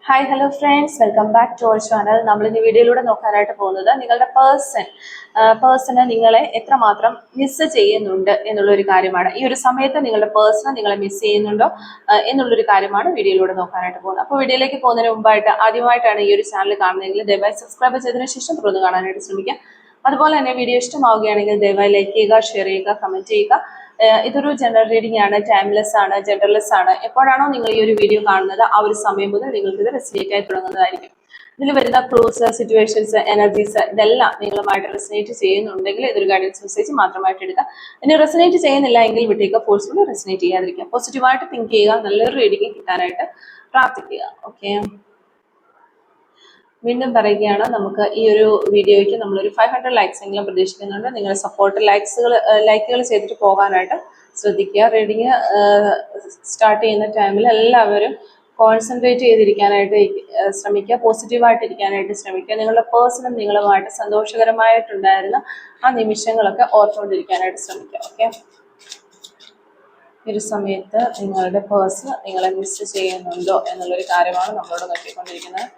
Hi hello friends, welcome back to our channel. നമ്മൾ ഇന്ന് വീഡിയോയിലൂടെ നോക്കാനായിട്ട് പോകുന്നത് നിങ്ങളുടെ പേഴ്സണ് നിങ്ങളെ എത്രമാത്രം മിസ് ചെയ്യുന്നുണ്ട് എന്നുള്ളൊരു കാര്യമാണ്. ഈ ഒരു സമയത്ത് നിങ്ങളുടെ പേഴ്സണ് നിങ്ങളെ മിസ് ചെയ്യുന്നുണ്ടോ എന്നുള്ളൊരു കാര്യമാണ് വീഡിയോയിലൂടെ നോക്കാനായിട്ട് പോകുന്നത്. അപ്പോൾ വീഡിയോയിലേക്ക് പോകുന്നതിന് മുമ്പായിട്ട് ആദ്യമായിട്ടാണ് ഈ ഒരു ചാനൽ കാണുന്നതെങ്കിൽ ദയവായി സബ്സ്ക്രൈബ് ചെയ്തതിനു ശേഷം തുറന്ന് കാണാനായിട്ട് ശ്രമിക്കുക. അതുപോലെ തന്നെ വീഡിയോ ഇഷ്ടമാവുകയാണെങ്കിൽ ദയവായി ലൈക്ക് ചെയ്യുക, ഷെയർ ചെയ്യുക, കമന്റ് ചെയ്യുക. ഇതൊരു ജനറൽ റീഡിംഗ് ആണ്, ടൈംലെസ് ആണ്, ജെൻഡർലെസ് ആണ്. എപ്പോഴാണോ നിങ്ങൾ ഈ ഒരു വീഡിയോ കാണുന്നത് ആ ഒരു സമയം മുതൽ നിങ്ങൾക്ക് ഇത് റെസിനേറ്റ് ആയി തുടങ്ങുന്നതായിരിക്കും. ഇതിൽ വരുന്ന ക്ലൂസ്, സിറ്റുവേഷൻസ്, എനർജീസ് ഇതെല്ലാം നിങ്ങളുമായിട്ട് റെസിനേറ്റ് ചെയ്യുന്നുണ്ടെങ്കിൽ ഇതൊരു ഗൈഡൻസ് മെസ്സേജ് മാത്രമായിട്ട് എടുക്കുക. ഇനി റെസിനേറ്റ് ചെയ്യുന്നില്ല എങ്കിൽ വിട്ടേക്കുക, ഫോഴ്സ്ഫുള്ളി റെസിനേറ്റ് ചെയ്യാതിരിക്കുക. പോസിറ്റീവായിട്ട് തിങ്ക് ചെയ്യുക, നല്ലൊരു റീഡിംഗ് കിട്ടാനായിട്ട് പ്രാർത്ഥിക്കുക. ഓക്കെ, വീണ്ടും പറയുകയാണ്, നമുക്ക് ഈ ഒരു വീഡിയോയ്ക്ക് നമ്മളൊരു 500 ലൈക്സ് എങ്കിലും പ്രതീക്ഷിക്കുന്നുണ്ട്. നിങ്ങളുടെ സപ്പോർട്ട് ലൈക്കുകൾ ചെയ്തിട്ട് പോകാനായിട്ട് ശ്രദ്ധിക്കുക. റീഡിങ് സ്റ്റാർട്ട് ചെയ്യുന്ന ടൈമിൽ എല്ലാവരും കോൺസെൻട്രേറ്റ് ചെയ്തിരിക്കാനായിട്ട് ശ്രമിക്കുക, പോസിറ്റീവായിട്ട് ഇരിക്കാനായിട്ട് ശ്രമിക്കുക. നിങ്ങളുടെ പേഴ്സണും നിങ്ങളുമായിട്ട് സന്തോഷകരമായിട്ടുണ്ടായിരുന്ന ആ നിമിഷങ്ങളൊക്കെ ഓർത്തുകൊണ്ടിരിക്കാനായിട്ട് ശ്രമിക്കുക. ഓക്കെ, ഈ ഒരു സമയത്ത് നിങ്ങളുടെ പേഴ്സൺ നിങ്ങളെ മിസ് ചെയ്യുന്നുണ്ടോ എന്നുള്ളൊരു കാര്യമാണ് നമ്മളോട് നോക്കിക്കൊണ്ടിരിക്കുന്നത്.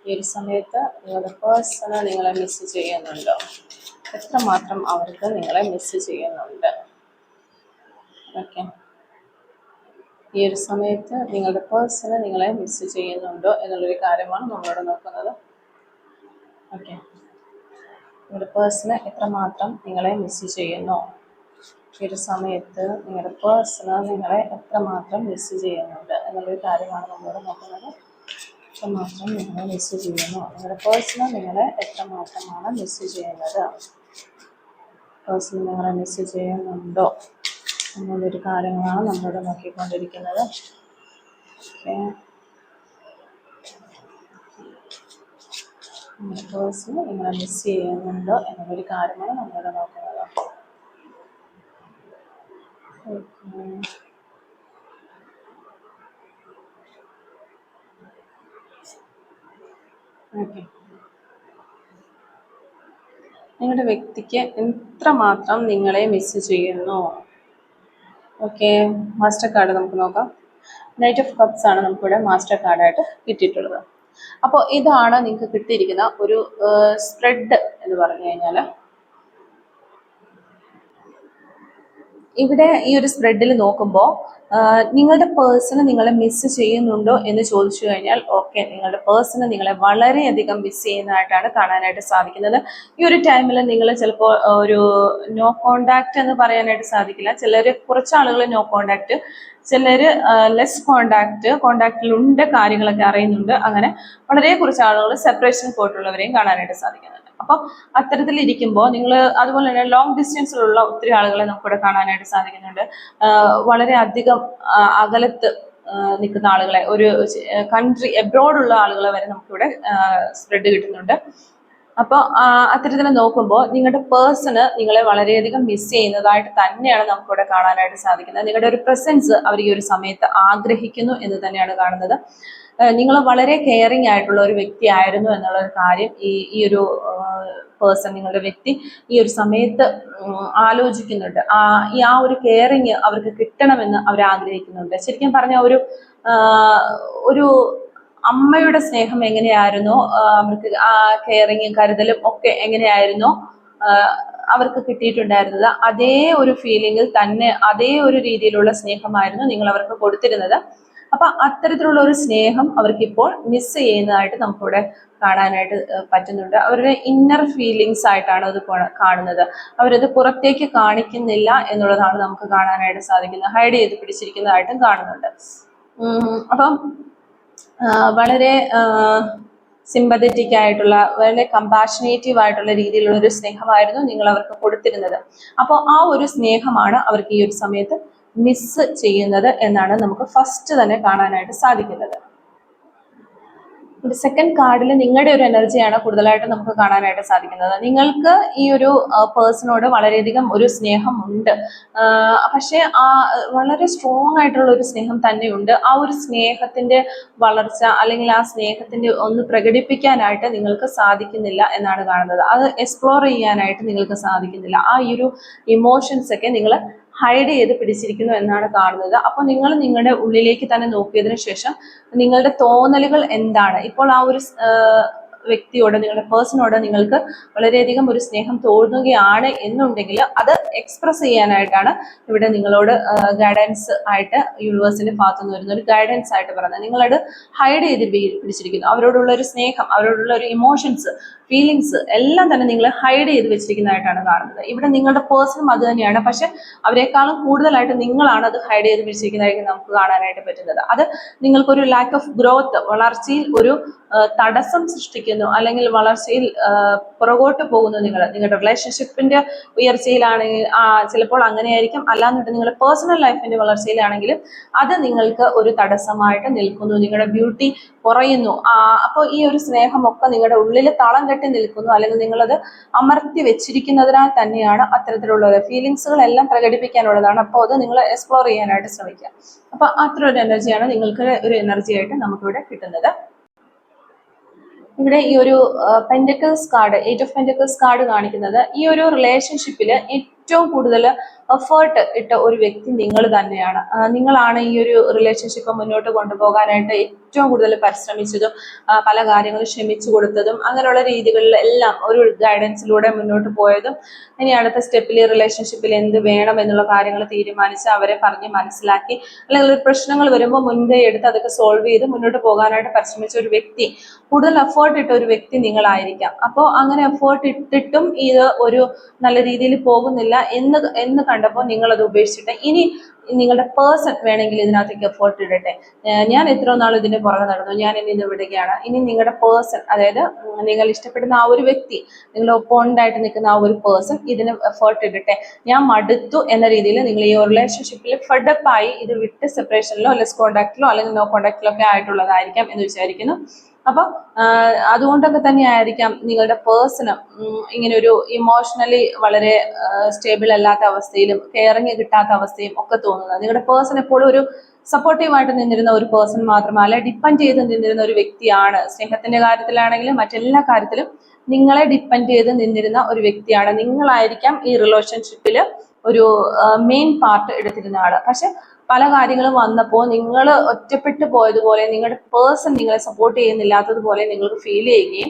ഈ ഒരു സമയത്ത് നിങ്ങളുടെ പേഴ്സണ് നിങ്ങളെ മിസ് ചെയ്യുന്നുണ്ടോ, എത്രമാത്രം അവർക്ക് നിങ്ങളെ മിസ് ചെയ്യുന്നുണ്ട്. ഓക്കെ, ഈ ഒരു സമയത്ത് നിങ്ങളുടെ പേഴ്സണ് നിങ്ങളെ മിസ് ചെയ്യുന്നുണ്ടോ എന്നുള്ളൊരു കാര്യമാണ് നമ്മളോട് നോക്കുന്നത്. ഓക്കെ, നിങ്ങളുടെ പേഴ്സണ് എത്രമാത്രം നിങ്ങളെ മിസ് ചെയ്യുന്നു. ഈ ഒരു സമയത്ത് നിങ്ങളുടെ പേഴ്സണ് നിങ്ങളെ എത്രമാത്രം മിസ് ചെയ്യുന്നുണ്ട് എന്നുള്ളൊരു കാര്യമാണ് നമ്മളോട് നോക്കുന്നത്. എത്രമാത്രം നിങ്ങളെ മിസ് ചെയ്യുന്നു, നിങ്ങളുടെ പേഴ്സണ് നിങ്ങളെ എത്രമാത്രമാണ് മിസ് ചെയ്യുന്നത്. പേഴ്സൺ നിങ്ങളെ മിസ് ചെയ്യുന്നുണ്ടോ എന്നുള്ളൊരു കാര്യങ്ങളാണ് നമ്മളോട് നോക്കിക്കൊണ്ടിരിക്കുന്നത്. ഓക്കെ, നിങ്ങളുടെ പേഴ്സണ് നിങ്ങളെ മിസ് ചെയ്യുന്നുണ്ടോ എന്നുള്ളൊരു കാര്യമാണ് നമ്മളോട് നോക്കുന്നത്. ഓക്കെ, നിങ്ങളുടെ വ്യക്തിക്ക് എത്രമാത്രം നിങ്ങളെ മിസ് ചെയ്യുന്നു. ഓക്കെ, മാസ്റ്റർ കാർഡ് നമുക്ക് നോക്കാം. നൈറ്റ് ഓഫ് കപ്സ് ആണ് നമുക്കിവിടെ മാസ്റ്റർ കാർഡായിട്ട് കിട്ടിയിട്ടുള്ളത്. അപ്പോൾ ഇതാണ് നിങ്ങൾക്ക് കിട്ടിയിരിക്കുന്ന ഒരു സ്പ്രെഡ് എന്ന് പറഞ്ഞു കഴിഞ്ഞാൽ, ഇവിടെ ഈ ഒരു സ്പ്രെഡിൽ നോക്കുമ്പോൾ നിങ്ങളുടെ പേഴ്സണ് നിങ്ങളെ മിസ് ചെയ്യുന്നുണ്ടോ എന്ന് ചോദിച്ചു കഴിഞ്ഞാൽ ഓക്കെ, നിങ്ങളുടെ പേഴ്സണ് നിങ്ങളെ വളരെയധികം മിസ് ചെയ്യുന്നതായിട്ടാണ് കാണാനായിട്ട് സാധിക്കുന്നത്. ഈ ഒരു ടൈമിൽ നിങ്ങൾ ചിലപ്പോൾ ഒരു നോ കോണ്ടാക്ട് എന്ന് പറയാനായിട്ട് സാധിക്കില്ല. കുറച്ച് ആളുകൾ നോ കോണ്ടാക്ട്, ചിലർ ലെസ് കോണ്ടാക്റ്റിലുണ്ട്, കാര്യങ്ങളൊക്കെ അറിയുന്നുണ്ട്. അങ്ങനെ വളരെ കുറച്ച് ആളുകൾ സെപ്പറേഷൻ പോയിട്ടുള്ളവരെയും കാണാനായിട്ട് സാധിക്കുന്നുണ്ട്. അപ്പം അത്തരത്തിലിരിക്കുമ്പോൾ നിങ്ങൾ അതുപോലെ തന്നെ ലോങ് ഡിസ്റ്റൻസിലുള്ള ഒത്തിരി ആളുകളെ നമുക്കിവിടെ കാണാനായിട്ട് സാധിക്കുന്നുണ്ട്. വളരെ അധികം അകലത്ത് നിൽക്കുന്ന ആളുകളെ, ഒരു കൺട്രി എബ്രോഡുള്ള ആളുകളെ വരെ നമുക്കിവിടെ സ്പ്രെഡ് കിട്ടുന്നുണ്ട്. അപ്പോൾ അത്തരത്തിൽ നോക്കുമ്പോൾ നിങ്ങളുടെ പേഴ്സണ് നിങ്ങളെ വളരെയധികം മിസ് ചെയ്യുന്നതായിട്ട് തന്നെയാണ് നമുക്കിവിടെ കാണാനായിട്ട് സാധിക്കുന്നത്. നിങ്ങളുടെ ഒരു പ്രസൻസ് അവർ ഈ ഒരു സമയത്ത് ആഗ്രഹിക്കുന്നു എന്ന് തന്നെയാണ് കാണുന്നത്. നിങ്ങൾ വളരെ കെയറിങ് ആയിട്ടുള്ള ഒരു വ്യക്തിയായിരുന്നു എന്നുള്ള ഒരു കാര്യം ഈ ഒരു പേഴ്സൺ, നിങ്ങളുടെ വ്യക്തി ഈ ഒരു സമയത്ത് ആലോചിക്കുന്നുണ്ട്. ആ ഒരു കെയറിങ് അവർക്ക് കിട്ടണമെന്ന് അവർ ആഗ്രഹിക്കുന്നുണ്ട്. ശരിക്കും പറഞ്ഞ ഒരു അമ്മയുടെ സ്നേഹം എങ്ങനെയായിരുന്നോ അവർക്ക്, ആ കെയറിങ്ങും കരുതലും ഒക്കെ എങ്ങനെയായിരുന്നോ അവർക്ക് കിട്ടിയിട്ടുണ്ടായിരുന്നത്, അതേ ഒരു ഫീലിങ്ങിൽ തന്നെ അതേ ഒരു രീതിയിലുള്ള സ്നേഹമായിരുന്നു നിങ്ങൾ അവർക്ക് കൊടുത്തിരുന്നത്. അപ്പൊ അത്തരത്തിലുള്ള ഒരു സ്നേഹം അവർക്കിപ്പോൾ മിസ് ചെയ്യുന്നതായിട്ട് നമുക്കിവിടെ കാണാനായിട്ട് പറ്റുന്നുണ്ട്. അവരുടെ ഇന്നർ ഫീലിങ്സ് ആയിട്ടാണ് അത് കാണുന്നത്. അവരത് പുറത്തേക്ക് കാണിക്കുന്നില്ല എന്നുള്ളതാണ് നമുക്ക് കാണാനായിട്ട് സാധിക്കുന്നത്. ഹൈഡ് ചെയ്ത് പിടിച്ചിരിക്കുന്നതായിട്ടും കാണുന്നുണ്ട്. അപ്പം വളരെ സിമ്പതറ്റിക് ആയിട്ടുള്ള, വളരെ കമ്പാഷനേറ്റീവ് ആയിട്ടുള്ള രീതിയിലുള്ള ഒരു സ്നേഹമായിരുന്നു നിങ്ങൾ അവർക്ക് കൊടുത്തിരുന്നത്. അപ്പോൾ ആ ഒരു സ്നേഹമാണ് അവർക്ക് ഈ ഒരു സമയത്ത് മിസ് ചെയ്യുന്നത് എന്നാണ് നമുക്ക് ഫസ്റ്റ് തന്നെ കാണാനായിട്ട് സാധിക്കുന്നത്. സെക്കൻഡ് കാർഡിൽ നിങ്ങളുടെ ഒരു എനർജിയാണ് കൂടുതലായിട്ട് നമുക്ക് കാണാനായിട്ട് സാധിക്കുന്നത്. നിങ്ങൾക്ക് ഈ ഒരു പേഴ്സണോട് വളരെയധികം ഒരു സ്നേഹം ഉണ്ട്, പക്ഷെ വളരെ സ്ട്രോങ് ആയിട്ടുള്ള ഒരു സ്നേഹം തന്നെയുണ്ട്. ആ ഒരു സ്നേഹത്തിന്റെ വളർച്ച അല്ലെങ്കിൽ ആ സ്നേഹത്തിന്റെ ഒന്ന് പ്രകടിപ്പിക്കാനായിട്ട് നിങ്ങൾക്ക് സാധിക്കുന്നില്ല എന്നാണ് കാണുന്നത്. അത് എക്സ്പ്ലോർ ചെയ്യാനായിട്ട് നിങ്ങൾക്ക് സാധിക്കുന്നില്ല. ആ ഒരു ഇമോഷൻസ് ഒക്കെ നിങ്ങൾ ഹൈഡ് ചെയ്ത് പിടിച്ചിരിക്കുന്നു എന്നാണ് കാണുന്നത്. അപ്പോൾ നിങ്ങൾ നിങ്ങളുടെ ഉള്ളിലേക്ക് തന്നെ നോക്കിയതിനു ശേഷം നിങ്ങളുടെ തോന്നലുകൾ എന്താണ്, ഇപ്പോൾ ആ ഒരു വ്യക്തിയോട്, നിങ്ങളുടെ പേഴ്സണോട് നിങ്ങൾക്ക് വളരെയധികം ഒരു സ്നേഹം തോന്നുകയാണ് എന്നുണ്ടെങ്കിൽ അത് എക്സ്പ്രസ് ചെയ്യാനായിട്ടാണ് ഇവിടെ നിങ്ങളോട് ഗൈഡൻസ് ആയിട്ട് യൂണിവേഴ്സിന്റെ ഭാഗത്തു നിന്ന് വരുന്ന ഒരു ഗൈഡൻസ് ആയിട്ട് പറയുന്നത്. നിങ്ങളത് ഹൈഡ് ചെയ്ത് പിടിച്ചിരിക്കുന്നു. അവരോടുള്ള ഒരു സ്നേഹം, അവരോടുള്ള ഒരു ഇമോഷൻസ്, ഫീലിങ്സ് എല്ലാം തന്നെ നിങ്ങൾ ഹൈഡ് ചെയ്ത് വെച്ചിരിക്കുന്നതായിട്ടാണ് കാണുന്നത്. ഇവിടെ നിങ്ങളുടെ പേഴ്സണും അത് തന്നെയാണ്. പക്ഷെ അവരെക്കാളും കൂടുതലായിട്ട് നിങ്ങളാണ് അത് ഹൈഡ് ചെയ്ത് പിടിച്ചിരിക്കുന്നതായിട്ട് നമുക്ക് കാണാനായിട്ട് പറ്റുന്നത്. അത് നിങ്ങൾക്കൊരു ലാക്ക് ഓഫ് ഗ്രോത്ത്, വളർച്ചയിൽ ഒരു തടസ്സം സൃഷ്ടിക്കുന്നു, അല്ലെങ്കിൽ വളർച്ചയിൽ പുറകോട്ട് പോകുന്നു. നിങ്ങളുടെ റിലേഷൻഷിപ്പിന്റെ ഉയർച്ചയിലാണെങ്കിൽ ചിലപ്പോൾ അങ്ങനെയായിരിക്കും. അല്ലാന്നിട്ട് നിങ്ങളുടെ പേഴ്സണൽ ലൈഫിന്റെ വളർച്ചയിലാണെങ്കിലും അത് നിങ്ങൾക്ക് ഒരു തടസ്സമായിട്ട് നിൽക്കുന്നു. നിങ്ങളുടെ ബ്യൂട്ടി കുറയുന്നു. അപ്പോൾ ഈ ഒരു സ്നേഹമൊക്കെ നിങ്ങളുടെ ഉള്ളിൽ തളം കെട്ടി നിൽക്കുന്നു, അല്ലെങ്കിൽ നിങ്ങളത് അമർത്തി വെച്ചിരിക്കുന്നതിനാൽ തന്നെയാണ് അത്തരത്തിലുള്ള ഫീലിങ്സുകളെല്ലാം പ്രകടിപ്പിക്കാനുള്ളതാണ്. അപ്പോൾ അത് നിങ്ങൾ എക്സ്പ്ലോർ ചെയ്യാനായിട്ട് ശ്രമിക്കുക. അപ്പൊ അത്ര ഒരു എനർജിയാണ് നിങ്ങൾക്ക് ഒരു എനർജി ആയിട്ട് നമുക്കിവിടെ കിട്ടുന്നത്. ഇവിടെ ഈ ഒരു pentacles card, 8 of pentacles card കാണിക്കുന്നത് ഈ ഒരു റിലേഷൻഷിപ്പിൽ ഏറ്റവും കൂടുതൽ എഫേർട്ട് ഇട്ട ഒരു വ്യക്തി നിങ്ങൾ തന്നെയാണ്. നിങ്ങളാണ് ഈ ഒരു റിലേഷൻഷിപ്പ് മുന്നോട്ട് കൊണ്ടുപോകാനായിട്ട് ഏറ്റവും കൂടുതൽ പരിശ്രമിച്ചതും പല കാര്യങ്ങളും ക്ഷമിച്ചു കൊടുത്തതും അങ്ങനെയുള്ള രീതികളിലെല്ലാം ഒരു ഗൈഡൻസിലൂടെ മുന്നോട്ട് പോയതും ഇനി അടുത്ത സ്റ്റെപ്പിൽ റിലേഷൻഷിപ്പിൽ എന്ത് വേണം എന്നുള്ള കാര്യങ്ങൾ തീരുമാനിച്ച് അവരെ പറഞ്ഞ് മനസ്സിലാക്കി, അല്ലെങ്കിൽ പ്രശ്നങ്ങൾ വരുമ്പോൾ മുൻകൈ എടുത്ത് അതൊക്കെ സോൾവ് ചെയ്ത് മുന്നോട്ട് പോകാനായിട്ട് പരിശ്രമിച്ച ഒരു വ്യക്തി, കൂടുതൽ എഫേർട്ട് ഇട്ട ഒരു വ്യക്തി നിങ്ങളായിരിക്കാം. അപ്പോൾ അങ്ങനെ എഫേർട്ട് ഇട്ടിട്ടും ഇത് ഒരു നല്ല രീതിയിൽ പോകുന്നില്ല എന്ന് കണ്ടപ്പോൾ നിങ്ങൾ അത് ഉപേക്ഷിച്ചിട്ട് ഇനി നിങ്ങളുടെ പേഴ്സൺ വേണമെങ്കിൽ ഇതിനകത്തേക്ക് എഫേർട്ട് ഇടട്ടെ, ഞാൻ എത്ര നാൾ ഇതിന് പുറകെ നടന്നു, ഞാൻ ഇനി ഇത് വിടുകയാണ്, ഇനി നിങ്ങളുടെ പേഴ്സൺ, അതായത് നിങ്ങൾ ഇഷ്ടപ്പെടുന്ന ആ ഒരു വ്യക്തി, നിങ്ങൾ ഒപ്പോണന്റ് ആയിട്ട് നിൽക്കുന്ന ആ ഒരു പേഴ്സൺ ഇതിന് എഫേർട്ട് ഇടട്ടെ, ഞാൻ മടുത്തു എന്ന രീതിയിൽ നിങ്ങൾ ഈ റിലേഷൻഷിപ്പിൽ ഫെഡപ്പായി ഇത് വിട്ട് സെപ്പറേഷനിലോ ലെസ് കോണ്ടാക്റ്റിലോ അല്ലെങ്കിൽ നോ കോണ്ടാക്റ്റിലോ ഒക്കെ ആയിട്ടുള്ളതായിരിക്കാം എന്ന് വിചാരിക്കുന്നു. അപ്പൊ അതുകൊണ്ടൊക്കെ തന്നെ ആയിരിക്കാം നിങ്ങളുടെ പേഴ്സണ് ഇങ്ങനെ ഒരു ഇമോഷണലി വളരെ സ്റ്റേബിൾ അല്ലാത്ത അവസ്ഥയിലും കെയറിങ് കിട്ടാത്ത അവസ്ഥയും ഒക്കെ തോന്നുന്നത്. നിങ്ങളുടെ പേഴ്സൺ എപ്പോഴും ഒരു സപ്പോർട്ടീവായിട്ട് നിന്നിരുന്ന ഒരു പേഴ്സൺ മാത്രമല്ല, ഡിപ്പെൻഡ് ചെയ്ത് നിന്നിരുന്ന ഒരു വ്യക്തിയാണ്. സ്നേഹത്തിന്റെ കാര്യത്തിലാണെങ്കിലും മറ്റെല്ലാ കാര്യത്തിലും നിങ്ങളെ ഡിപ്പെൻഡ് ചെയ്ത് നിന്നിരുന്ന ഒരു വ്യക്തിയാണ്. നിങ്ങളായിരിക്കാം ഈ റിലേഷൻഷിപ്പിൽ ഒരു മെയിൻ പാർട്ട് എടുത്തിരുന്ന ആള്. പക്ഷെ പല കാര്യങ്ങളും വന്നപ്പോൾ നിങ്ങൾ ഒറ്റപ്പെട്ടു പോയതുപോലെ, നിങ്ങളുടെ പേഴ്സൺ നിങ്ങളെ സപ്പോർട്ട് ചെയ്യുന്നില്ലാത്തതുപോലെ നിങ്ങൾക്ക് ഫീൽ ചെയ്യുകയും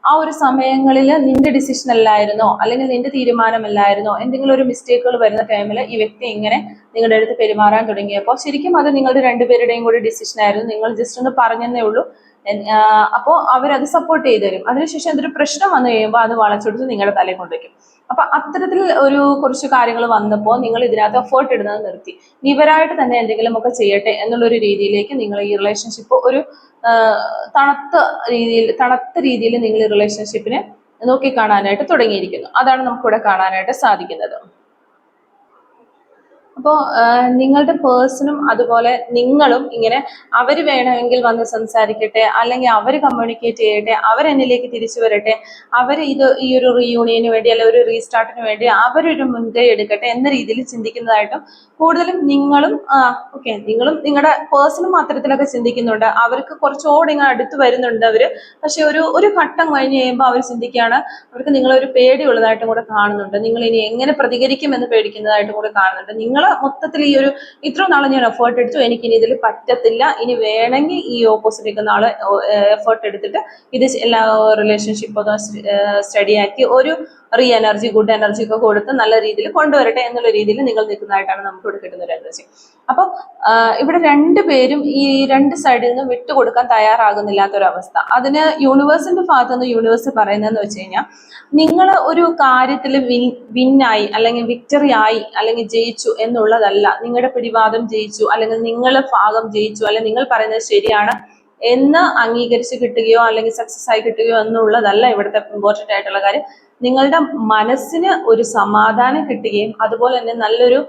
ആ ഒരു സമയങ്ങളിൽ നിന്റെ ഡിസിഷൻ അല്ലായിരുന്നോ, അല്ലെങ്കിൽ നിന്റെ തീരുമാനമല്ലായിരുന്നോ, എന്തെങ്കിലും ഒരു മിസ്റ്റേക്കുകൾ വരുന്ന ടൈമിൽ ഈ വ്യക്തി ഇങ്ങനെ നിങ്ങളുടെ അടുത്ത് പെരുമാറാൻ തുടങ്ങിയപ്പോൾ ശരിക്കും അത് നിങ്ങളുടെ രണ്ടുപേരുടെയും കൂടി ഡിസിഷൻ ആയിരുന്നു. നിങ്ങൾ ജസ്റ്റ് ഒന്ന് പറഞ്ഞതേ ഉള്ളൂ. അപ്പോൾ അവരത് സപ്പോർട്ട് ചെയ്തു തരും. അതിനുശേഷം എന്തൊരു പ്രശ്നം വന്നു കഴിയുമ്പോൾ അത് വളച്ചെടുത്ത് നിങ്ങളുടെ തലയിൽ കൊണ്ടുവയ്ക്കും. അപ്പൊ അത്തരത്തിൽ ഒരു കുറച്ച് കാര്യങ്ങൾ വന്നപ്പോൾ നിങ്ങൾ ഇതിനകത്ത് എഫേർട്ട് ഇടുന്നത് നിർത്തി. ഇവരായിട്ട് തന്നെ എന്തെങ്കിലും ഒക്കെ ചെയ്യട്ടെ എന്നുള്ളൊരു രീതിയിലേക്ക് നിങ്ങൾ ഈ റിലേഷൻഷിപ്പ് ഒരു തണുത്ത രീതിയിൽ നിങ്ങൾ ഈ റിലേഷൻഷിപ്പിനെ നോക്കിക്കാണാനായിട്ട് തുടങ്ങിയിരിക്കുന്നു. അതാണ് നമുക്കിവിടെ കാണാനായിട്ട് സാധിക്കുന്നത്. അപ്പോൾ നിങ്ങളുടെ പേഴ്സണും അതുപോലെ നിങ്ങളും ഇങ്ങനെ അവർ വേണമെങ്കിൽ വന്ന് സംസാരിക്കട്ടെ, അല്ലെങ്കിൽ അവർ കമ്മ്യൂണിക്കേറ്റ് ചെയ്യട്ടെ, അവരെന്നിലേക്ക് തിരിച്ചു വരട്ടെ, അവർ ഈ ഒരു റീയൂണിയന് വേണ്ടി അല്ലെങ്കിൽ ഒരു റീസ്റ്റാർട്ടിന് വേണ്ടി അവരൊരു മുൻകൈ എടുക്കട്ടെ എന്ന രീതിയിൽ ചിന്തിക്കുന്നതായിട്ടും കൂടുതലും നിങ്ങളും നിങ്ങളും നിങ്ങളുടെ പേഴ്സണും അത്തരത്തിലൊക്കെ ചിന്തിക്കുന്നുണ്ട്. അവർക്ക് കുറച്ചുകൂടി ഇങ്ങനെ അടുത്ത് വരുന്നുണ്ട് അവര്. പക്ഷെ ഒരു ഘട്ടം കഴിഞ്ഞ് കഴിയുമ്പോൾ അവർ ചിന്തിക്കുകയാണ്, അവർക്ക് നിങ്ങളൊരു പേടിയുള്ളതായിട്ടും കൂടെ കാണുന്നുണ്ട്. നിങ്ങൾ ഇനി എങ്ങനെ പ്രതികരിക്കുമെന്ന് പേടിക്കുന്നതായിട്ടും കൂടെ കാണുന്നുണ്ട്. നിങ്ങൾ മൊത്തത്തിൽ ഈ ഒരു ഇത്ര നാളെ ഞാൻ എഫേർട്ട് എടുത്തു, എനിക്ക് ഇനി ഇതിൽ പറ്റത്തില്ല, ഇനി വേണമെങ്കിൽ ഈ ഓപ്പോസിറ്റ് നിൽക്കുന്ന ആള് എഫേർട്ട് എടുത്തിട്ട് ഇത് എല്ലാ റിലേഷൻഷിപ്പ് ഒന്ന് സ്റ്റഡിയാക്കി ഒരു റീ എനർജി, ഗുഡ് എനർജി ഒക്കെ കൊടുത്ത് നല്ല രീതിയിൽ കൊണ്ടുവരട്ടെ എന്നുള്ള രീതിയിൽ നിങ്ങൾ നിൽക്കുന്നതായിട്ടാണ് നമുക്ക് ഇവിടെ കിട്ടുന്ന ഒരു എനർജി. അപ്പൊ ഇവിടെ രണ്ടുപേരും ഈ രണ്ട് സൈഡിൽ നിന്ന് വിട്ടുകൊടുക്കാൻ തയ്യാറാകുന്നില്ലാത്തൊരവസ്ഥ. അതിന് യൂണിവേഴ്സിന്റെ ഭാഗത്തുനിന്ന് യൂണിവേഴ്സ് പറയുന്നതെന്ന് വെച്ച് കഴിഞ്ഞാൽ, നിങ്ങൾ ഒരു കാര്യത്തിൽ വിന്നായി അല്ലെങ്കിൽ വിക്ടറി ആയി അല്ലെങ്കിൽ ജയിച്ചു എന്നുള്ളതല്ല. നിങ്ങളുടെ പിടിവാദം ജയിച്ചു, അല്ലെങ്കിൽ നിങ്ങളുടെ ഭാഗം ജയിച്ചു, അല്ലെങ്കിൽ നിങ്ങൾ പറയുന്നത് ശരിയാണ് എന്ന് അംഗീകരിച്ച് കിട്ടുകയോ അല്ലെങ്കിൽ സക്സസ് ആയി കിട്ടുകയോ എന്നുള്ളതല്ല ഇവിടുത്തെ ഇമ്പോർട്ടൻ്റ് ആയിട്ടുള്ള കാര്യം. നിങ്ങളുടെ മനസ്സിന് ഒരു സമാധാനം കിട്ടുകയും അതുപോലെ തന്നെ നല്ലൊരു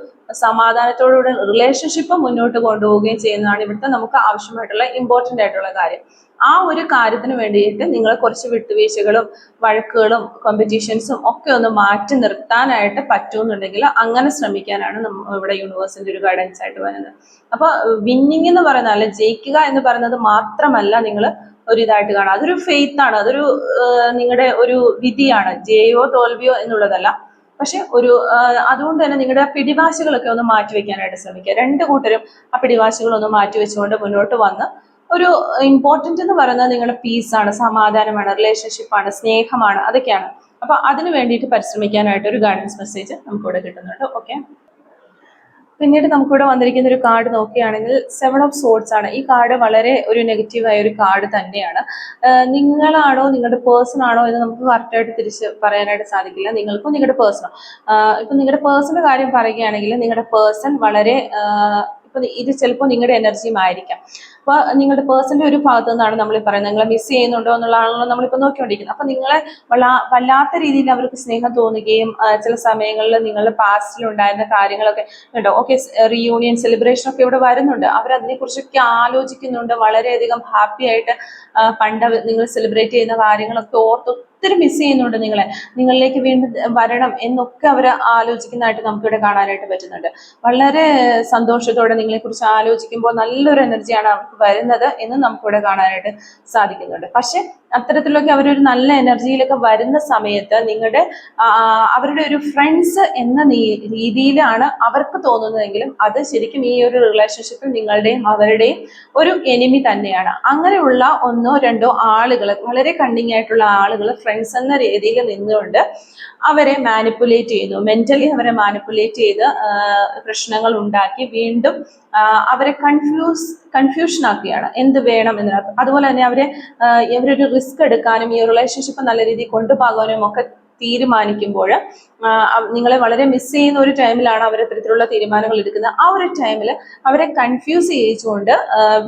സമാധാനത്തോടുകൂടി റിലേഷൻഷിപ്പ് മുന്നോട്ട് കൊണ്ടുപോവുകയും ചെയ്യുന്നതാണ് ഇവിടുത്തെ നമുക്ക് ആവശ്യമായിട്ടുള്ള ഇമ്പോർട്ടൻ്റ് ആയിട്ടുള്ള കാര്യം. ആ ഒരു കാര്യത്തിന് വേണ്ടിയിട്ട് നിങ്ങൾ കുറച്ച് വിട്ടുവീഴ്ചകളും വഴക്കുകളും കോമ്പറ്റീഷൻസും ഒക്കെ ഒന്ന് മാറ്റി നിർത്താനായിട്ട് പറ്റുമെന്നുണ്ടെങ്കിൽ അങ്ങനെ ശ്രമിക്കാനാണ് ഇവിടെ യൂണിവേഴ്സിന്റെ ഒരു ഗൈഡൻസ് ആയിട്ട് വരുന്നത്. അപ്പൊ വിന്നിങ് എന്ന് പറയുന്നത്, അല്ലെ ജയിക്കുക എന്ന് പറയുന്നത് മാത്രമല്ല നിങ്ങൾ ഒരു ഇതായിട്ട് കാണാം. അതൊരു ഫെയ്ത്ത് ആണ്, അതൊരു നിങ്ങളുടെ ഒരു വിധിയാണ്. ജയോ തോൽവിയോ എന്നുള്ളതല്ല, പക്ഷെ അതുകൊണ്ട് തന്നെ നിങ്ങളുടെ പിടിവാശികളൊക്കെ ഒന്ന് മാറ്റിവെക്കാനായിട്ട് ശ്രമിക്കുക. രണ്ടു കൂട്ടരും ആ പിടിവാശികളൊന്ന് മാറ്റിവെച്ചുകൊണ്ട് മുന്നോട്ട് വന്ന് ഒരു ഇമ്പോർട്ടന്റ് എന്ന് പറയുന്നത് നിങ്ങളുടെ പീസാണ്, സമാധാനമാണ്, റിലേഷൻഷിപ്പാണ്, സ്നേഹമാണ്, അതൊക്കെയാണ്. അപ്പൊ അതിന് വേണ്ടിയിട്ട് പരിശ്രമിക്കാനായിട്ട് ഒരു ഗൈഡൻസ് മെസ്സേജ് നമുക്കിവിടെ കിട്ടുന്നുണ്ട്. ഓക്കെ, പിന്നീട് നമുക്കിവിടെ വന്നിരിക്കുന്ന ഒരു കാർഡ് നോക്കുകയാണെങ്കിൽ 7 ഓഫ് സോർഡ്സ് ആണ്. ഈ കാർഡ് വളരെ ഒരു നെഗറ്റീവായ ഒരു കാർഡ് തന്നെയാണ്. നിങ്ങളാണോ നിങ്ങളുടെ പേഴ്സൺ ആണോ എന്ന് നമുക്ക് കറക്റ്റായിട്ട് തിരിച്ച് പറയാനായിട്ട് സാധിക്കില്ല. നിങ്ങൾക്കും നിങ്ങളുടെ പേഴ്സണോ, ഇപ്പൊ നിങ്ങളുടെ പേഴ്സണിന്റെ കാര്യം പറയുകയാണെങ്കിൽ നിങ്ങളുടെ പേഴ്സൺ വളരെ ഇപ്പൊ ഇത് ചിലപ്പോൾ നിങ്ങളുടെ എനർജിയും ആയിരിക്കാം. അപ്പൊ നിങ്ങളുടെ പേഴ്സന്റെ ഒരു ഭാഗത്തു നിന്നാണ് നമ്മൾ പറയുന്നത്, നിങ്ങളെ മിസ് ചെയ്യുന്നുണ്ടോ എന്നുള്ളതാണല്ലോ നമ്മളിപ്പോൾ നോക്കിക്കൊണ്ടിരിക്കുന്നത്. അപ്പൊ നിങ്ങളെ വല്ലാത്ത രീതിയിൽ അവർക്ക് സ്നേഹം തോന്നുകയും ചില സമയങ്ങളിൽ നിങ്ങളുടെ പാസ്റ്റിൽ ഉണ്ടായിരുന്ന കാര്യങ്ങളൊക്കെ ഉണ്ടോ, ഓക്കെ, റീയൂണിയൻ സെലിബ്രേഷൻ ഒക്കെ ഇവിടെ വരുന്നുണ്ട്. അവരതിനെ കുറിച്ചൊക്കെ ആലോചിക്കുന്നുണ്ട്, വളരെയധികം ഹാപ്പി ആയിട്ട് പണ്ട് നിങ്ങൾ സെലിബ്രേറ്റ് ചെയ്യുന്ന കാര്യങ്ങളൊക്കെ ഓർത്ത് ഒത്തിരി മിസ് ചെയ്യുന്നുണ്ട് നിങ്ങളിലേക്ക് വീണ്ടും വരണം എന്നൊക്കെ അവർ ആലോചിക്കുന്നതായിട്ട് നമുക്കിവിടെ കാണാനായിട്ട് പറ്റുന്നുണ്ട്. വളരെ സന്തോഷത്തോടെ നിങ്ങളെ കുറിച്ച് ആലോചിക്കുമ്പോൾ നല്ലൊരു എനർജിയാണ് അവർക്ക് വരുന്നത് എന്ന് നമുക്കിവിടെ കാണാനായിട്ട് സാധിക്കുന്നുണ്ട്. പക്ഷെ അത്തരത്തിലൊക്കെ അവരൊരു നല്ല എനർജിയിലൊക്കെ വരുന്ന സമയത്ത് അവരുടെ ഒരു ഫ്രണ്ട്സ് എന്ന രീതിയിലാണ് അവർക്ക് തോന്നുന്നതെങ്കിലും അത് ശരിക്കും ഈ ഒരു റിലേഷൻഷിപ്പിൽ നിങ്ങളുടെയും അവരുടെയും ഒരു എനിമി തന്നെയാണ്. അങ്ങനെയുള്ള 1-2 ആളുകൾ, വളരെ കണ്ണിങ് ആയിട്ടുള്ള ആളുകൾ ഫ്രണ്ട്സ് എന്ന രീതിയിൽ നിന്നുകൊണ്ട് അവരെ മാനിപ്പുലേറ്റ് ചെയ്യുന്നു, മെന്റലി അവരെ മാനിപ്പുലേറ്റ് ചെയ്ത് പ്രശ്നങ്ങൾ ഉണ്ടാക്കി വീണ്ടും അവരെ കൺഫ്യൂഷൻ ആക്കുകയാണ് എന്ത് വേണം എന്നതിനകത്ത്. അതുപോലെ തന്നെ ഇവരൊരു റിസ്ക് എടുക്കാനും ഈ റിലേഷൻഷിപ്പ് നല്ല രീതിയിൽ കൊണ്ടുപോകാനും ഒക്കെ തീരുമാനിക്കുമ്പോൾ നിങ്ങളെ വളരെ മിസ് ചെയ്യുന്ന ഒരു ടൈമിലാണ് അവർ ഇത്തരത്തിലുള്ള തീരുമാനങ്ങൾ എടുക്കുന്നത്. ആ ഒരു ടൈമിൽ അവരെ കൺഫ്യൂസ് ചെയ്യിച്ചുകൊണ്ട്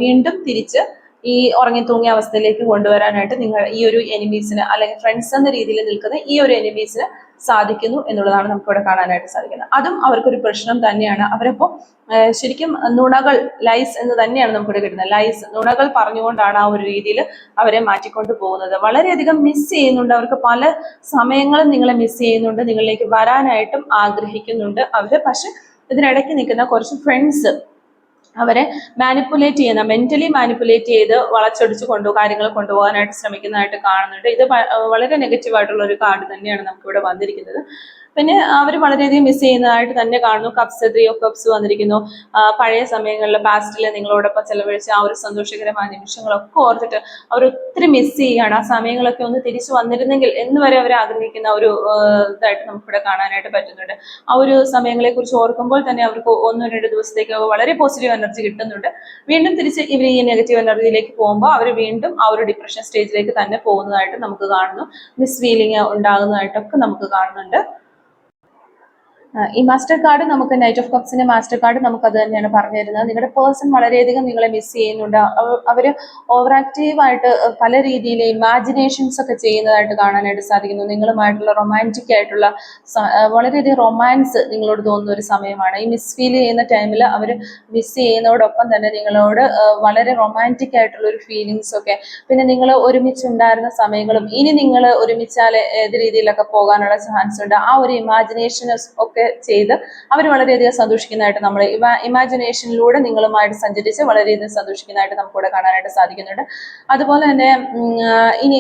വീണ്ടും തിരിച്ച് ഈ ഉറങ്ങി തൂങ്ങിയ അവസ്ഥയിലേക്ക് കൊണ്ടുവരാനായിട്ട് നിങ്ങൾ ഈ ഒരു എനിമീസിന്, അല്ലെങ്കിൽ ഫ്രണ്ട്സ് എന്ന രീതിയിൽ നിൽക്കുന്ന ഈ ഒരു എനിമീസിന് സാധിക്കുന്നു എന്നുള്ളതാണ് നമുക്കിവിടെ കാണാനായിട്ട് സാധിക്കുന്നത്. അതും അവർക്കൊരു പ്രശ്നം തന്നെയാണ്. അവരിപ്പോ ശരിക്കും നുണകൾ, ലൈസ് എന്ന് തന്നെയാണ് നമുക്കിവിടെ കിട്ടുന്നത്. ലൈസ്, നുണകൾ പറഞ്ഞുകൊണ്ടാണ് ആ ഒരു രീതിയിൽ അവരെ മാറ്റിക്കൊണ്ട് പോകുന്നത്. വളരെയധികം മിസ് ചെയ്യുന്നുണ്ട്, അവർക്ക് പല സമയങ്ങളും നിങ്ങളെ മിസ് ചെയ്യുന്നുണ്ട്, നിങ്ങളിലേക്ക് വരാനായിട്ടും ആഗ്രഹിക്കുന്നുണ്ട് അവര്. പക്ഷെ ഇതിനിടയ്ക്ക് നിൽക്കുന്ന കുറച്ച് ഫ്രണ്ട്സ് അവരെ മാനിപ്പുലേറ്റ് ചെയ്യുന്ന, മെന്റലി മാനിപ്പുലേറ്റ് ചെയ്ത് വളച്ചൊടിച്ച് കാര്യങ്ങൾ കൊണ്ടുപോകാനായിട്ട് ശ്രമിക്കുന്നതായിട്ട് കാണുന്നുണ്ട്. ഇത് വളരെ നെഗറ്റീവ് ഒരു കാർഡ് തന്നെയാണ് നമുക്കിവിടെ വന്നിരിക്കുന്നത്. പിന്നെ അവർ വളരെയധികം മിസ് ചെയ്യുന്നതായിട്ട് തന്നെ കാണുന്നു. കപ്സ്, 3 ഓഫ് കപ്സ് വന്നിരിക്കുന്നു. പഴയ സമയങ്ങളിൽ പാസ്റ്റിൽ നിങ്ങളോടൊപ്പം ചെലവഴിച്ച ആ ഒരു സന്തോഷകരമായ നിമിഷങ്ങളൊക്കെ ഓർത്തിട്ട് അവർ ഒത്തിരി മിസ് ചെയ്യുകയാണ്. ആ സമയങ്ങളൊക്കെ ഒന്ന് തിരിച്ചു വന്നിരുന്നെങ്കിൽ എന്ന് വരെ അവർ ആഗ്രഹിക്കുന്ന ഒരു ഇതായിട്ട് നമുക്കിവിടെ കാണാനായിട്ട് പറ്റുന്നുണ്ട്. ആ ഒരു സമയങ്ങളെ കുറിച്ച് ഓർക്കുമ്പോൾ തന്നെ അവർക്ക് 1-2 ദിവസത്തേക്ക് വളരെ പോസിറ്റീവ് എനർജി കിട്ടുന്നുണ്ട്. വീണ്ടും തിരിച്ച് ഇവർ ഈ നെഗറ്റീവ് എനർജിയിലേക്ക് പോകുമ്പോൾ അവർ വീണ്ടും ആ ഒരു ഡിപ്രഷൻ സ്റ്റേജിലേക്ക് തന്നെ പോകുന്നതായിട്ട് നമുക്ക് കാണുന്നു. മിസ് ഫീലിംഗ് ഉണ്ടാകുന്നതായിട്ടൊക്കെ നമുക്ക് കാണുന്നുണ്ട്. ഈ മാസ്റ്റർ കാർഡ് നമുക്ക് നൈറ്റ് ഓഫ് കപ്സിന്റെ മാസ്റ്റർ കാർഡ് നമുക്ക് അത് തന്നെയാണ് പറഞ്ഞു തരുന്നത്. നിങ്ങളുടെ പേഴ്സൺ വളരെയധികം നിങ്ങളെ മിസ് ചെയ്യുന്നുണ്ട്. അവര് ഓവർ ആക്റ്റീവ് ആയിട്ട് പല രീതിയിൽ ഇമാജിനേഷൻസ് ഒക്കെ ചെയ്യുന്നതായിട്ട് കാണാനായിട്ട് സാധിക്കുന്നു. നിങ്ങളുമായിട്ടുള്ള റൊമാൻറ്റിക് ആയിട്ടുള്ള വളരെയധികം റൊമാൻസ് നിങ്ങളോട് തോന്നുന്ന ഒരു സമയമാണ്. ഈ മിസ് ഫീൽ ചെയ്യുന്ന ടൈമിൽ അവർ മിസ് ചെയ്യുന്നതോടൊപ്പം തന്നെ നിങ്ങളോട് വളരെ റൊമാൻറ്റിക് ആയിട്ടുള്ള ഒരു ഫീലിങ്സ് ഒക്കെ, പിന്നെ നിങ്ങൾ ഒരുമിച്ചുണ്ടായിരുന്ന സമയങ്ങളും ഇനി നിങ്ങൾ ഒരുമിച്ചാൽ ഏത് രീതിയിലൊക്കെ പോകാനുള്ള ചാൻസ് ഉണ്ട്, ആ ഒരു ഇമാജിനേഷൻ ഒക്കെ ചെയ്ത് അവർ വളരെയധികം സന്തോഷിക്കുന്നതായിട്ട് നമ്മൾ ഇമാജിനേഷനിലൂടെ നിങ്ങളുമായിട്ട് സഞ്ചരിച്ച് വളരെയധികം സന്തോഷിക്കുന്നതായിട്ട് നമുക്കിവിടെ കാണാനായിട്ട് സാധിക്കുന്നുണ്ട്. അതുപോലെ തന്നെ ഇനി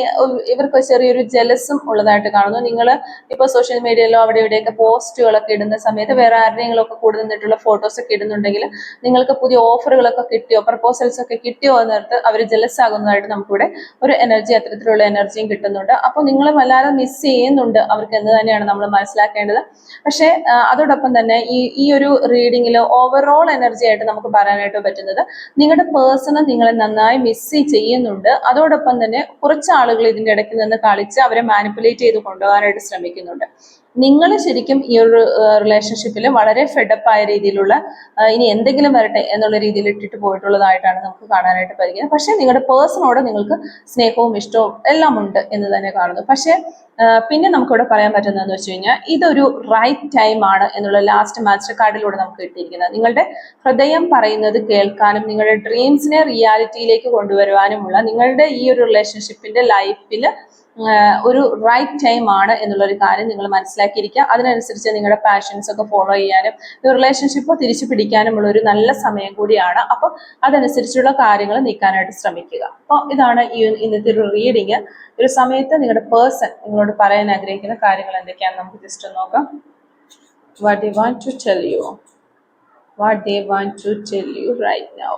ഇവർക്ക് ചെറിയൊരു ജലസും ഉള്ളതായിട്ട് കാണുന്നു. നിങ്ങൾ ഇപ്പോൾ സോഷ്യൽ മീഡിയയിലോ അവിടെ ഇവിടെയൊക്കെ പോസ്റ്റുകളൊക്കെ ഇടുന്ന സമയത്ത് വേറെ ആരുടെയെങ്കിലും ഒക്കെ കൂടുതൽ നിന്നിട്ടുള്ള ഫോട്ടോസ് ഒക്കെ ഇടുന്നുണ്ടെങ്കിൽ നിങ്ങൾക്ക് പുതിയ ഓഫറുകളൊക്കെ കിട്ടിയോ, പ്രപ്പോസൽസ് ഒക്കെ കിട്ടിയോ എന്നോർത്ത് അവർ ജലസ് ആകുന്നതായിട്ട് നമുക്കിവിടെ ഒരു എനർജി, അത്തരത്തിലുള്ള എനർജിയും കിട്ടുന്നുണ്ട്. അപ്പോൾ നിങ്ങൾ വല്ലാതെ മിസ് ചെയ്യുന്നുണ്ട് അവർക്ക് എന്ന് തന്നെയാണ് നമ്മൾ മനസ്സിലാക്കേണ്ടത്. പക്ഷേ അതോടൊപ്പം തന്നെ ഈ ഒരു റീഡിങ്ങിൽ ഓവറോൾ എനർജി ആയിട്ട് നമുക്ക് പറയാനായിട്ട് പറ്റുന്നത് നിങ്ങളുടെ പേഴ്സണൽ നിങ്ങളെ നന്നായി മിസ് ചെയ്യുന്നുണ്ട്. അതോടൊപ്പം തന്നെ കുറച്ച് ആളുകൾ ഇതിൻ്റെ ഇടയ്ക്ക് നിന്ന് കളിച്ച് അവരെ മാനിപ്പുലേറ്റ് ചെയ്ത് കൊണ്ടുപോകാനായിട്ട് ശ്രമിക്കുന്നുണ്ട്. നിങ്ങൾ ശരിക്കും ഈ ഒരു റിലേഷൻഷിപ്പിൽ വളരെ ഫെഡപ്പ് ആയ രീതിയിലുള്ള ഇനി എന്തെങ്കിലും വരട്ടെ എന്നുള്ള രീതിയിൽ ഇട്ടിട്ട് പോയിട്ടുള്ളതായിട്ടാണ് നമുക്ക് കാണാനായിട്ട് പരിഗണിക്കുന്നത്. പക്ഷേ നിങ്ങളുടെ പേഴ്സണോട് നിങ്ങൾക്ക് സ്നേഹവും ഇഷ്ടവും എല്ലാം ഉണ്ട് എന്ന് തന്നെ കാണുന്നു. പക്ഷേ പിന്നെ നമുക്കിവിടെ പറയാൻ പറ്റുന്നതെന്ന് വെച്ച് കഴിഞ്ഞാൽ ഇതൊരു റൈറ്റ് ടൈം ആണ് എന്നുള്ള ലാസ്റ്റ് മാസ്റ്റർ കാർഡിലൂടെ നമുക്ക് കിട്ടിയിരിക്കുന്നത്. നിങ്ങളുടെ ഹൃദയം പറയുന്നത് കേൾക്കാനും നിങ്ങളുടെ ഡ്രീംസിനെ റിയാലിറ്റിയിലേക്ക് കൊണ്ടുവരുവാനുമുള്ള നിങ്ങളുടെ ഈ ഒരു റിലേഷൻഷിപ്പിന്റെ ലൈഫിൽ ഒരു റൈറ്റ് ടൈം ആണ് എന്നുള്ളൊരു കാര്യം നിങ്ങൾ മനസ്സിലാക്കിയിരിക്കുക. അതിനനുസരിച്ച് നിങ്ങളുടെ പാഷൻസ് ഒക്കെ ഫോളോ ചെയ്യാനും ഈ റിലേഷൻഷിപ്പ് തിരിച്ചു പിടിക്കാനുമുള്ള ഒരു നല്ല സമയം കൂടിയാണ്. അപ്പോൾ അതനുസരിച്ചുള്ള കാര്യങ്ങൾ നീക്കാനായിട്ട് ശ്രമിക്കുക. അപ്പോൾ ഇതാണ് ഇന്നത്തെ ഒരു റീഡിങ്. ഒരു സമയത്ത് നിങ്ങളുടെ പേഴ്സൺ നിങ്ങളോട് പറയാൻ ആഗ്രഹിക്കുന്ന കാര്യങ്ങൾ എന്തൊക്കെയാണെന്ന് നമുക്ക് ജസ്റ്റ് നോക്കാം. what they want to tell you, what they want to tell you right now.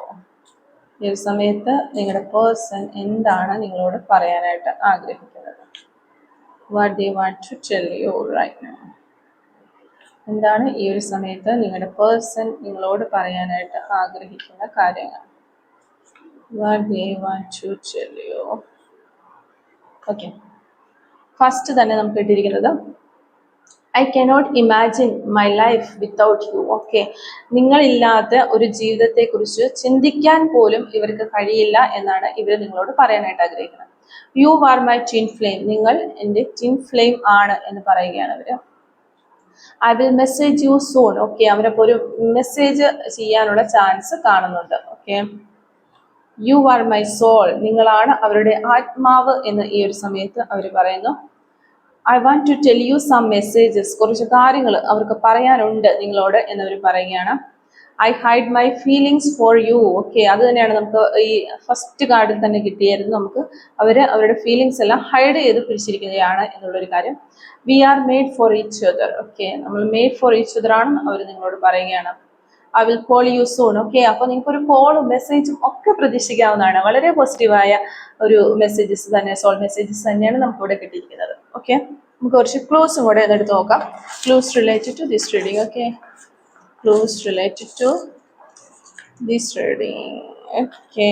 ഈ ഒരു സമയത്ത് നിങ്ങളുടെ പേഴ്സൺ എന്താണ് നിങ്ങളോട് പറയാനായിട്ട് ആഗ്രഹിക്കുന്നത്? what they want to tell you right now. എന്താണ് ഈ ഒരു സമയത്ത് നിങ്ങളുടെ പേഴ്സൺ നിങ്ങളോട് പറയാനായിട്ട് ആഗ്രഹിക്കുന്ന കാര്യങ്ങൾ? what they want to tell you. Okay, first തന്നെ നമുക്ക് കിട്ടിയിരിക്കുന്നത് I cannot imagine my life without you. Okay, നിങ്ങളില്ലാത്ത ഒരു ജീവിതത്തെക്കുറിച്ച് ചിന്തിക്കാൻ പോലും ഇവർക്ക് കഴിയില്ല എന്നാണ് ഇവർ നിങ്ങളോട് പറയാനായിട്ട് ആഗ്രഹിക്കുന്നത്. You are my twin flame, നിങ്ങൾ എൻ്റെ ട്വിൻ ഫ്ലെയിം ആണ് എന്ന് പറയുകയാണ് അവർ. I will message you soon. Okay, അവരപ്പോൾ ഒരു മെസ്സേജ് ചെയ്യാനുള്ള ചാൻസ് കാണുന്നുണ്ട്. Okay, you are my soul, നിങ്ങളാണ് അവരുടെ ആത്മാവ് എന്ന് ഈ ഒരു സമയത്ത് അവർ പറയുന്നു. I want to tell you some messages, കുറച്ച് കാര്യങ്ങൾ അവർക്ക് പറയാനുണ്ട് നിങ്ങളോട് എന്നവർ പറയുകയാണ്. I hide my feelings for you. Okay, അത് തന്നെയാണ് നമുക്ക് ഈ ഫസ്റ്റ് കാർഡിൽ തന്നെ കിട്ടിയായിരുന്നു. നമുക്ക് അവരുടെ ഫീലിങ്സ് എല്ലാം ഹൈഡ് ചെയ്ത് പിടിച്ചിരിക്കുകയാണ് എന്നുള്ളൊരു കാര്യം. We are made for each other. Okay, നമ്മൾ മെയ്ഡ് ഫോർ ഈച്ച് അതർ ആണെന്ന് അവർ നിങ്ങളോട് പറയുകയാണ്. I will call you soon. Okay, അപ്പോൾ നിങ്ങൾക്ക് ഒരു കോളും മെസ്സേജും ഒക്കെ പ്രതീക്ഷിക്കാവുന്നതാണ്. വളരെ പോസിറ്റീവായ ഒരു മെസ്സേജസ് തന്നെ, സോൾ മെസ്സേജസ് തന്നെയാണ് നമുക്കിവിടെ കിട്ടിയിരിക്കുന്നത്. ഓക്കെ, നമുക്ക് കുറച്ച് ക്ലൂസും കൂടെ എടുത്ത് നോക്കാം. Clues related to this reading. Okay, clues related to this reading. Okay,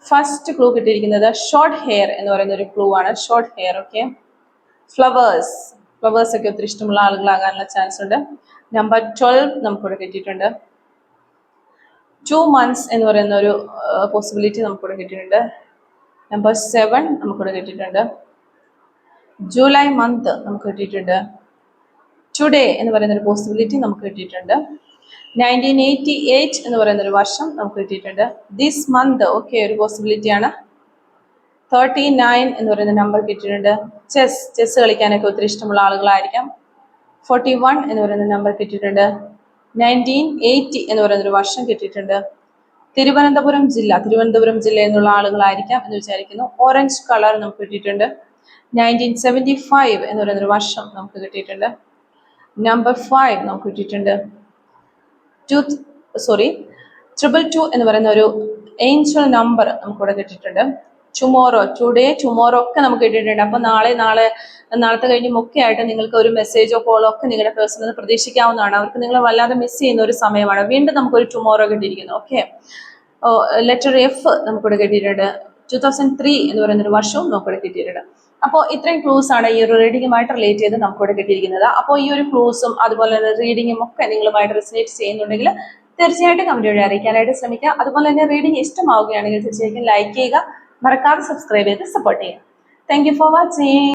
first clue കിട്ടിയിരിക്കുന്നത് ഷോർട്ട് ഹെയർ എന്ന് പറയുന്ന ഒരു ക്ലൂ ആണ്. Short hair. ഓക്കെ, ഫ്ലവേഴ്സ് ഒക്കെ ഒത്തിരി ഇഷ്ടമുള്ള ആളുകളാകാനുള്ള ചാൻസ് ഉണ്ട്. നമ്പർ 12 നമുക്കിവിടെ കിട്ടിയിട്ടുണ്ട്. 2 months എന്ന് പറയുന്ന ഒരു പോസിബിലിറ്റി നമുക്കിവിടെ കിട്ടിയിട്ടുണ്ട്. നമ്പർ 7 നമുക്കിവിടെ കിട്ടിയിട്ടുണ്ട്. ജൂലൈ മന്ത് നമുക്ക് കിട്ടിയിട്ടുണ്ട്. ടുഡേ എന്ന് പറയുന്ന ഒരു പോസിബിലിറ്റി നമുക്ക് കിട്ടിയിട്ടുണ്ട്. 1988 എന്ന് പറയുന്ന ഒരു വർഷം നമുക്ക് കിട്ടിയിട്ടുണ്ട്. ദിസ് മന്ത് ഓക്കെ ഒരു പോസിബിലിറ്റിയാണ്. 39 എന്ന് പറയുന്ന നമ്പർ കിട്ടിയിട്ടുണ്ട്. ചെസ് കളിക്കാനൊക്കെ ഒത്തിരി ഇഷ്ടമുള്ള ആളുകളായിരിക്കാം. 41 എന്ന് പറയുന്ന നമ്പർ കിട്ടിയിട്ടുണ്ട്. 1980 എന്ന് പറയുന്നൊരു വർഷം കിട്ടിയിട്ടുണ്ട്. തിരുവനന്തപുരം ജില്ല എന്നുള്ള ആളുകളായിരിക്കാം എന്ന് വിചാരിക്കുന്നു. ഓറഞ്ച് കളർ നമുക്ക് കിട്ടിയിട്ടുണ്ട്. 1975 എന്ന് പറയുന്നൊരു വർഷം നമുക്ക് കിട്ടിയിട്ടുണ്ട്. നമ്പർ 5 നമുക്ക് കിട്ടിയിട്ടുണ്ട്. 222 എന്ന് പറയുന്ന ഒരു ഏഞ്ചൽ നമ്പർ നമുക്കിവിടെ കിട്ടിയിട്ടുണ്ട്. ടുമോറോ, ടുഡേ, ടുമോറോ ഒക്കെ നമുക്ക് കിട്ടിയിട്ടുണ്ട്. അപ്പോൾ നാളത്തെ കഴിഞ്ഞും ഒക്കെ ആയിട്ട് നിങ്ങൾക്ക് ഒരു മെസ്സേജോ കോളോ ഒക്കെ നിങ്ങളുടെ പേഴ്സണിൽ പ്രതീക്ഷിക്കാവുന്നതാണ്. അവർക്ക് നിങ്ങളെ വല്ലാതെ മിസ് ചെയ്യുന്ന ഒരു സമയമാണ്. വീണ്ടും നമുക്കൊരു ടുമോറോ കിട്ടിയിരിക്കുന്നു. ഓക്കെ, ലെറ്റർ എഫ് നമുക്കിവിടെ കിട്ടിയിട്ടുണ്ട്. 2003 എന്ന് പറയുന്നൊരു വർഷവും നമുക്കിവിടെ കിട്ടിയിട്ടുണ്ട്. അപ്പോൾ ഇത്രയും ക്ലൂസ് ആണ് ഈ ഒരു റീഡിങ്ങുമായിട്ട് റിലേറ്റ് ചെയ്ത് നമുക്കിവിടെ കിട്ടിയിരിക്കുന്നത്. അപ്പോൾ ഈ ഒരു ക്ലൂസും അതുപോലെ തന്നെ റീഡിങ്ങും ഒക്കെ നിങ്ങളുമായിട്ട് റെസനേറ്റ് ചെയ്യുന്നുണ്ടെങ്കിൽ തീർച്ചയായിട്ടും കമന്റ് വഴി അറിയിക്കാനായിട്ട് ശ്രമിക്കുക. അതുപോലെ തന്നെ റീഡിംഗ് ഇഷ്ടമാവുകയാണെങ്കിൽ തീർച്ചയായിട്ടും ലൈക്ക് ചെയ്യുക, മറക്കാതെ സബ്സ്ക്രൈബ് ചെയ്ത് സപ്പോർട്ട് ചെയ്യുക. Thank you for watching.